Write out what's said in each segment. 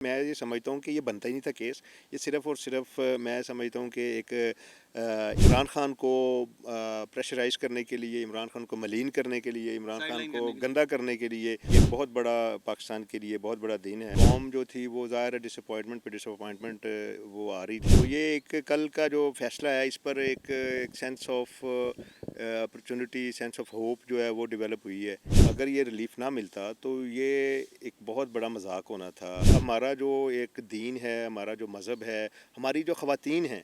मैं ये समझता हूँ कि ये बनता ही नहीं था केस। ये सिर्फ़ और सिर्फ़ मैं समझता हूँ कि एक इमरान ख़ान को प्रेशराइज़ करने के लिए, इमरान ख़ान को मलीन करने के लिए, इमरान ख़ान को गंदा करने के लिए एक बहुत बड़ा पाकिस्तान के लिए बहुत बड़ा दिन है। कौम जो थी वो ज़ाहिर है डिसअपॉइंटमेंट पे डिसअपॉइंटमेंट वो आ रही थी। तो ये एक कल का जो फ़ैसला है इस पर एक sense of opportunity, sense of hope जो है वो डेवलप हुई है। अगर ये रिलीफ ना मिलता तो ये एक बहुत बड़ा मजाक होना था। हमारा जो एक दीन है, हमारा जो मज़हब है, हमारी जो ख़वातीन हैं,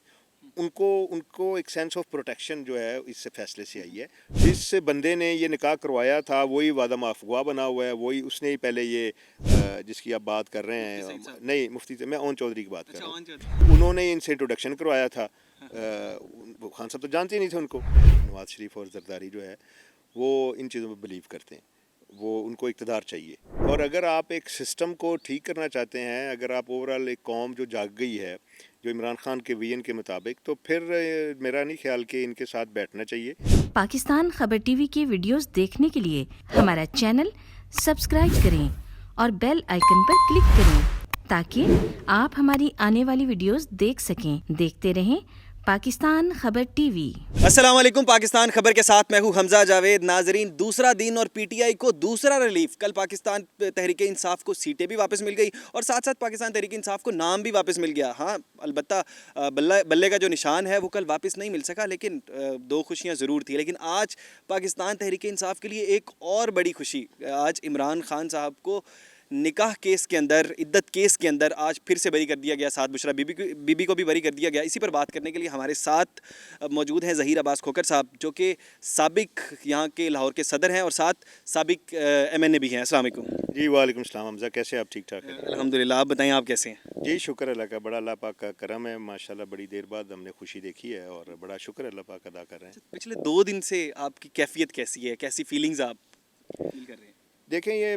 उनको उनको एक सेंस ऑफ प्रोटेक्शन जो है इससे फैसले से आई है। जिस बंदे ने ये निकाह करवाया था वही वादा माफुआ बना हुआ है, वही उसने ही पहले ये जिसकी आप बात कर रहे हैं, नहीं मुफ्ती मैं ओन चौधरी की बात कर रहा हूँ, उन्होंने इनसे इंट्रोडक्शन करवाया था। खान साहब तो जानते ही नहीं थे उनको। नवाज शरीफ और जरदारी जो है वो इन चीज़ों में बिलीव करते हैं, वो उनको इक़्तिदार चाहिए। और अगर आप एक सिस्टम को ठीक करना चाहते हैं, अगर आप ओवरऑल एक कौम जो जाग गई है जो इमरान खान के विजन के मुताबिक, तो फिर मेरा नहीं ख्याल कि इनके साथ बैठना चाहिए। पाकिस्तान खबर टीवी के वीडियोस देखने के लिए हमारा चैनल सब्सक्राइब करें और बेल आइकन पर क्लिक करें ताकि आप हमारी आने वाली वीडियोस देख सकें। देखते रहें पाकिस्तान खबर टीवी। अस्सलाम वालेकुम। पाकिस्तान खबर के साथ मैं हूं हमजा जावेद। नाजरीन, दूसरा दिन और पीटीआई को दूसरा रिलीफ। कल पाकिस्तान तहरीक इंसाफ को सीटें भी वापस मिल गई और साथ साथ पाकिस्तान तहरीक इंसाफ को नाम भी वापस मिल गया। हाँ, अलबत्ता बल्ले का जो निशान है वो कल वापस नहीं मिल सका, लेकिन दो खुशियाँ ज़रूर थी। लेकिन आज पाकिस्तान तहरीक इंसाफ के लिए एक और बड़ी खुशी, आज इमरान खान साहब को निकाह केस के अंदर, इद्दत केस के अंदर आज फिर से बरी कर दिया गया। साथ बुशरा बीबी को भी बरी कर दिया गया। इसी पर बात करने के लिए हमारे साथ मौजूद हैं ज़हीर अब्बास खोकर साहब, जो कि साबिक यहाँ के लाहौर के सदर हैं और साथ साबिक MNA भी हैं। अस्सलाम वालेकुम। जी वालेकुम सलाम। हमजा, कैसे आप? ठीक ठाक हैं? अल्हम्दुलिल्लाह। आप बताएं, आप कैसे हैं? जी शुक्र अल्लाह का, बड़ा अल्लाह पाक का करम है माशाल्लाह। बड़ी देर बाद हमने खुशी देखी है और बड़ा शुक्र अल्लाह पाक अदा कर रहे हैं। पिछले 2 दिन से आपकी कैफियत कैसी है, कैसी फीलिंग्स आप फील कर रहे हैं? देखें, ये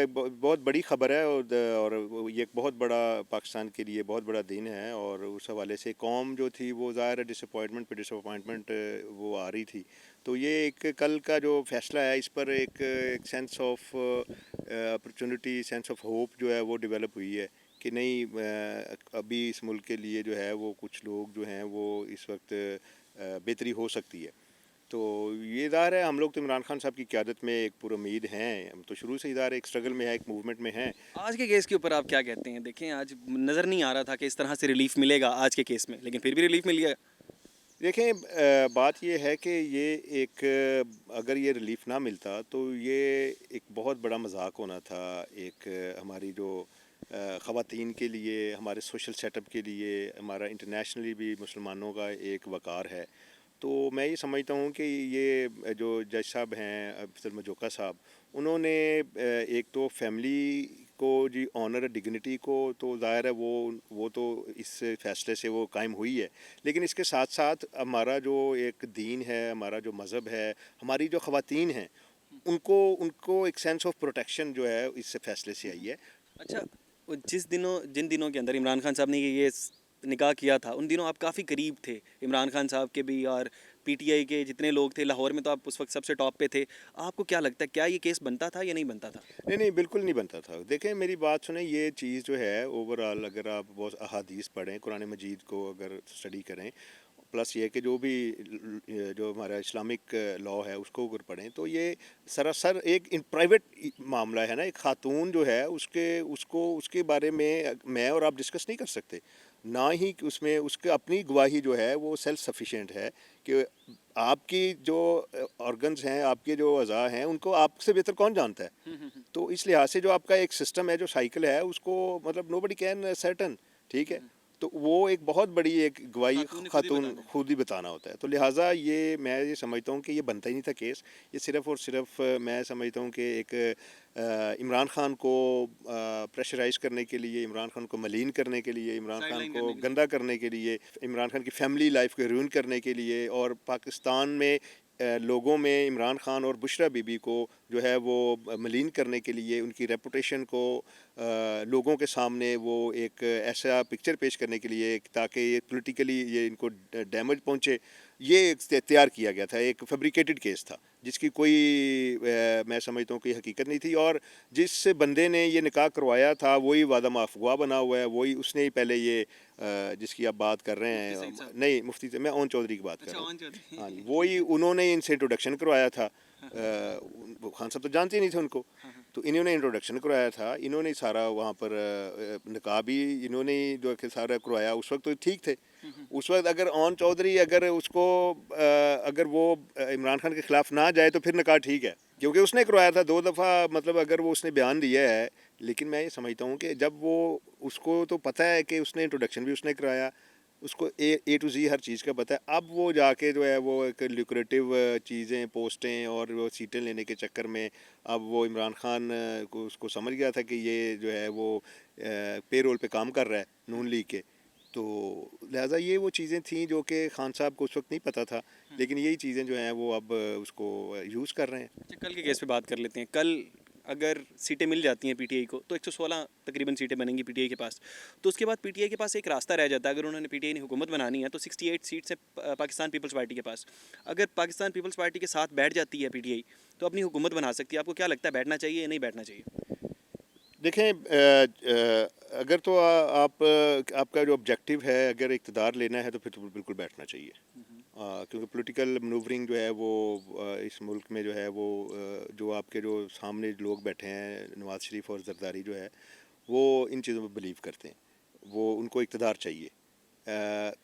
बहुत बड़ी ख़बर है और ये एक बहुत बड़ा पाकिस्तान के लिए बहुत बड़ा दिन है। और उस हवाले से कौम जो थी वो ज़ाहिर है डिसअपॉइंटमेंट पे डिसअपॉइंटमेंट वो आ रही थी। तो ये एक कल का जो फ़ैसला है इस पर एक sense of opportunity, sense of hope जो है वो डेवलप हुई है कि नहीं, अभी इस मुल्क के लिए जो है वो कुछ लोग जो हैं वो इस वक्त बेहतरी हो सकती है। तो ये ज़ाहिर है हम लोग तो इमरान खान साहब की क़यादत में एक पूरी उम्मीद हैं। हम तो शुरू से इधर एक स्ट्रगल में है, एक मूवमेंट में हैं। आज के केस के ऊपर आप क्या कहते हैं? देखें, आज नज़र नहीं आ रहा था कि इस तरह से रिलीफ मिलेगा आज के केस में, लेकिन फिर भी रिलीफ मिल गया। देखें, बात ये है कि ये अगर ये रिलीफ ना मिलता तो ये एक बहुत बड़ा मजाक होना था। एक हमारी जो ख़वातीन के लिए, हमारे सोशल सेटअप के लिए, हमारा इंटरनेशनली भी मुसलमानों का एक वक़ार है। तो मैं ये समझता हूँ कि ये जो जज साहब हैं अफजल मजोका साहब, उन्होंने एक तो फैमिली को जी ऑनर डिग्निटी को तो ज़ाहिर है वो तो इस फ़ैसले से वो कायम हुई है। लेकिन इसके साथ साथ हमारा जो एक दीन है, हमारा जो मज़हब है, हमारी जो ख़वातीन हैं, उनको उनको एक सेंस ऑफ प्रोटेक्शन जो है इस फ़ैसले से आई है। अच्छा, जिन दिनों के अंदर इमरान खान साहब ने ये निकाह किया था, उन दिनों आप काफ़ी करीब थे इमरान खान साहब के भी, और पीटीआई के जितने लोग थे लाहौर में तो आप उस वक्त सबसे टॉप पे थे। आपको क्या लगता है, क्या ये केस बनता था या नहीं बनता था? नहीं, बिल्कुल नहीं बनता था। देखें, मेरी बात सुने, ये चीज़ जो है ओवरऑल अगर आप बहुत अहादीस पढ़ें, कुरान मजीद को अगर स्टडी करें, प्लस ये कि जो भी जो हमारा इस्लामिक लॉ है उसको अगर पढ़ें, तो ये सरासर एक प्राइवेट मामला है ना। एक खातून जो है उसके बारे में मैं और आप डिस्कस नहीं कर सकते, ना ही उसमें उसके अपनी गवाही जो है वो सेल्फ सफिशिएंट है कि आपकी जो ऑर्गन्स हैं, आपके जो अज़ा हैं, उनको आपसे बेहतर कौन जानता है। तो इस लिहाज से जो आपका एक सिस्टम है, जो साइकिल है, उसको मतलब नोबडी कैन सर्टन, ठीक है। तो वो एक बहुत बड़ी एक गवाही खातून खुद ही बताना होता है। तो लिहाजा मैं ये समझता हूँ कि ये बनता ही नहीं था केस। ये सिर्फ़ और सिर्फ मैं समझता हूँ कि एक इमरान खान को प्रेशराइज़ करने के लिए, इमरान खान को मलीन करने के लिए, इमरान खान को गंदा करने के लिए, इमरान खान की फैमिली लाइफ को रूइन करने के लिए, और पाकिस्तान में लोगों में इमरान खान और बुशरा बीबी को जो है वो मलीन करने के लिए, उनकी रेपुटेशन को लोगों के सामने वो एक ऐसा पिक्चर पेश करने के लिए ताकि ये पॉलिटिकली ये इनको डैमेज पहुंचे, ये तैयार किया गया था। एक फैब्रिकेटेड केस था जिसकी कोई मैं समझता हूँ कोई हकीकत नहीं थी। और जिस बंदे ने ये निकाह करवाया था वही वादम अफवाह बना हुआ है, वही उसने ही पहले ये जिसकी आप बात कर रहे हैं, नहीं मुफ्ती मैं ओन चौधरी की बात कर रहा हूँ। हाँ जी, वही उन्होंने इनसे इंट्रोडक्शन करवाया था। खान साहब तो जानते ही नहीं थे उनको, तो इन्होंने इंट्रोडक्शन करवाया था, इन्होंने ही सारा वहाँ पर निकाह भी इन्होंने ही जो कि सारा करवाया। उस वक्त तो ठीक थे। उस वक्त अगर ओन चौधरी अगर उसको अगर वो इमरान खान के ख़िलाफ़ ना जाए तो फिर निकाह ठीक है, क्योंकि उसने करवाया था 2 दफ़ा। मतलब अगर वो उसने बयान दिया है, लेकिन मैं ये समझता हूँ कि जब वो उसको तो पता है कि उसने इंट्रोडक्शन भी उसने कराया, उसको ए टू जी हर चीज़ का पता है। अब वो जाके जो है वो एक ल्यूक्रेटिव चीज़ें पोस्टें और वो सीटें लेने के चक्कर में अब वो इमरान खान को उसको समझ गया था कि ये जो है वो पे रोल पे काम कर रहा है नून लीग के। तो लिहाजा ये वो चीज़ें थी जो कि खान साहब को उस वक्त नहीं पता था, लेकिन यही चीज़ें जो हैं वो अब उसको यूज़ कर रहे हैं। अच्छा, कल के केस पे बात कर लेते हैं। कल अगर सीटें मिल जाती हैं पीटीआई को तो 116 तकरीबन सीटें बनेंगी पीटीआई के पास। तो उसके बाद पीटीआई के पास एक रास्ता रह जाता है। अगर उन्होंने पीटीआई ने हुकूमत बनानी है तो 68 सीट्स है पाकिस्तान पीपल्स पार्टी के पास। अगर पाकिस्तान पीपल्स पार्टी के साथ बैठ जाती है पीटीआई तो अपनी हुकूमत बना सकती है। आपको क्या लगता है, बैठना चाहिए या नहीं बैठना चाहिए? देखें, अगर तो आपका जो ऑब्जेक्टिव है अगर इक़्तिदार लेना है तो फिर तो बिल्कुल बैठना चाहिए। क्योंकि पॉलिटिकल मनूवरिंग जो है वो इस मुल्क में जो है वो जो आपके जो सामने लोग बैठे हैं नवाज शरीफ और जरदारी जो है वो इन चीज़ों में बिलीव करते हैं, वो उनको इक़्तिदार चाहिए।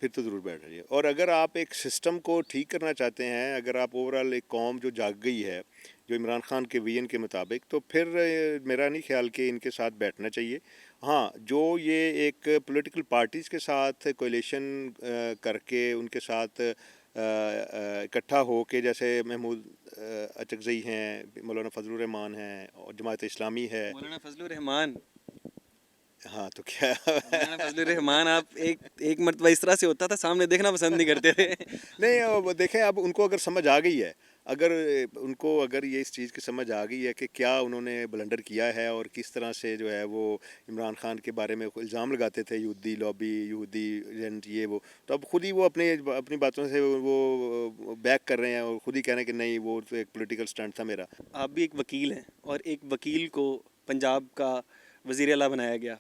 फिर तो ज़रूर बैठ जाइए। और अगर आप एक सिस्टम को ठीक करना चाहते हैं, अगर आप ओवरऑल एक कौम जो जाग गई है जो इमरान खान के विजन के मुताबिक, तो फिर मेरा नहीं ख्याल कि इनके साथ बैठना चाहिए। हाँ, जो ये एक पॉलिटिकल पार्टीज़ के साथ कोalition करके उनके साथ इकट्ठा हो के, जैसे महमूद अचकज़ई हैं, मौलाना फजलुर रहमान हैं और जमात इस्लामी है। मौलाना फजलुर रहमान, हाँ तो क्या मौलाना फजलुर रहमान आप एक मर्तबा इस तरह से होता था, सामने देखना पसंद नहीं करते थे। नहीं, वो देखें, अब उनको अगर समझ आ गई है, अगर उनको अगर ये इस चीज़ की समझ आ गई है कि क्या उन्होंने ब्लंडर किया है और किस तरह से जो है वो इमरान खान के बारे में इल्ज़ाम लगाते थे, यहूदी लॉबी, यहूदी एजेंट, ये वो, तो अब खुद ही वो अपनी बातों से वो बैक कर रहे हैं और खुद ही कह रहे हैं कि नहीं वो तो एक पॉलिटिकल स्टंट था मेरा। आप भी एक वकील हैं और एक वकील को पंजाब का वज़ीर आला बनाया गया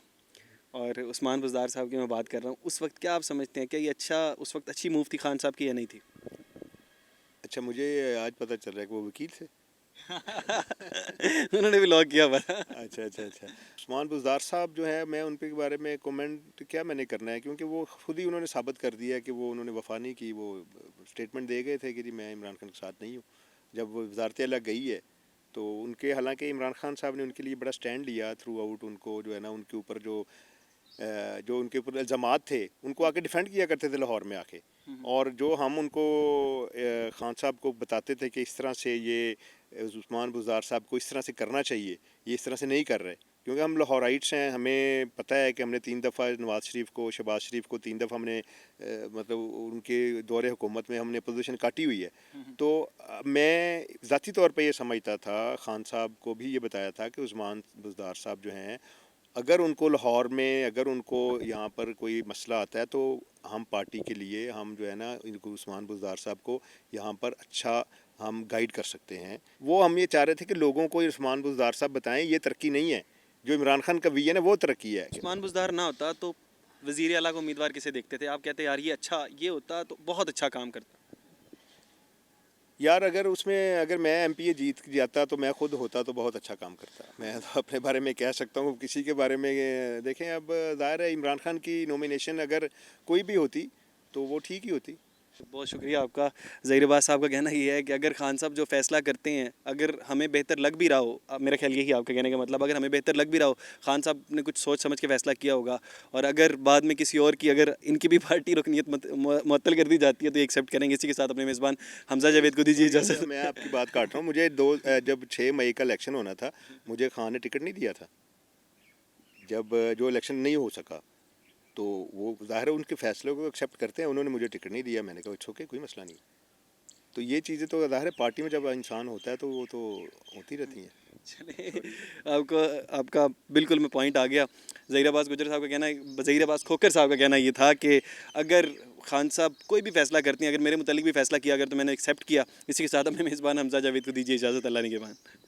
और उस्मान बुज़दार साहब की मैं बात कर रहा हूँ। उस वक्त क्या आप समझते हैं, क्या ये उस वक्त अच्छी मूव थी खान साहब की या नहीं थी? अच्छा, मुझे आज पता चल रहा है कि वो वकील थे। उन्होंने भी लॉ किया हुआ था। अच्छा अच्छा अच्छा। उस्मान बुज़दार साहब जो है, मैं उनके बारे में कमेंट क्या मैंने करना है, क्योंकि वो खुद ही उन्होंने साबित कर दिया है कि वो उन्होंने वफा नहीं की। वो स्टेटमेंट दे गए थे कि जी मैं इमरान खान के साथ नहीं हूँ। जब वो वज़ारत आला गई है तो उनके, हालांकि इमरान खान साहब ने उनके लिए बड़ा स्टैंड लिया थ्रू आउट, उनको जो है ना उनके ऊपर जो उनके ऊपर इल्ज़ामात थे उनको आके डिफेंड किया करते थे लाहौर में आके। और जो हम उनको खान साहब को बताते थे कि इस तरह से ये उस्मान बुज़दार साहब को इस तरह से करना चाहिए, ये इस तरह से नहीं कर रहे, क्योंकि हम लाहौराइट्स हैं, हमें पता है कि हमने 3 दफ़ा नवाज शरीफ को, शहबाज शरीफ को 3 दफ़ा हमने मतलब उनके दौरे हुकूमत में हमने पोजीशन काटी हुई है। तो मैं ज़ाती तौर पे ये समझता था, खान साहब को भी ये बताया था कि उस्मान बुज़दार साहब जो हैं, अगर उनको लाहौर में, अगर उनको यहाँ पर कोई मसला आता है तो हम पार्टी के लिए हम जो है ना इनको उस्मान बुज़दार साहब को यहाँ पर अच्छा हम गाइड कर सकते हैं। वो हम ये चाह रहे थे कि लोगों को उस्मान बुज़दार साहब बताएं ये तरक्की नहीं है, जो इमरान खान का विजन है वो तरक्की है। उस्मान बुज़दार ना होता तो वज़ीर आला को उम्मीदवार किसे देखते थे? आप कहते यार ये होता तो बहुत अच्छा काम करता। यार अगर उसमें अगर मैं एमपीए जीत जाता तो मैं खुद होता तो बहुत अच्छा काम करता। मैं तो अपने बारे में कह सकता हूँ, किसी के बारे में देखें। अब ज़ाहिर है इमरान खान की नॉमिनेशन अगर कोई भी होती तो वो ठीक ही होती। बहुत शुक्रिया आपका। ज़हीर अब्बास साहब का कहना ये है कि अगर खान साहब जो फ़ैसला करते हैं, अगर हमें बेहतर लग भी रहा हो, अब मेरा ख्याल यही आपके कहने का मतलब, अगर हमें बेहतर लग भी रहा हो, खान साहब ने कुछ सोच समझ के फ़ैसला किया होगा, और अगर बाद में किसी और की, अगर इनकी भी पार्टी रुकनीत मुअत्तल कर दी जाती है तो ये एक्सेप्ट करेंगे। इसी के साथ अपने मेज़बान हमजा जावेद को दीजिए इजाज़त। मैं आपकी बात काट रहा हूँ, मुझे जब 6 मई का इलेक्शन होना था, मुझे खान ने टिकट नहीं दिया था। जब जो इलेक्शन नहीं हो सका तो वो ज़ाहिर है उनके फैसले को एक्सेप्ट करते हैं, उन्होंने मुझे टिकट नहीं दिया, मैंने कहा इट्स ओके, कोई मसला नहीं। तो ये चीज़ें तो ज़ाहिर है पार्टी में जब इंसान होता है तो वो तो होती रहती हैं। चलिए, آپ کا بالکل میں پوائنٹ آ گیا. ظہیر عباس گجر صاحب کا کہنا ہے, ظہیر عباس کھوکھر صاحب کا کہنا یہ تھا کہ اگر خان صاحب کوئی بھی فیصلہ کرتی ہیں, اگر میرے متعلق بھی فیصلہ کیا اگر تو میں نے ایکسیپٹ کیا. اسی کے ساتھ اپنے میزبان حمزہ جاوید کو دیجیے اجازت. اللہ نگہبان.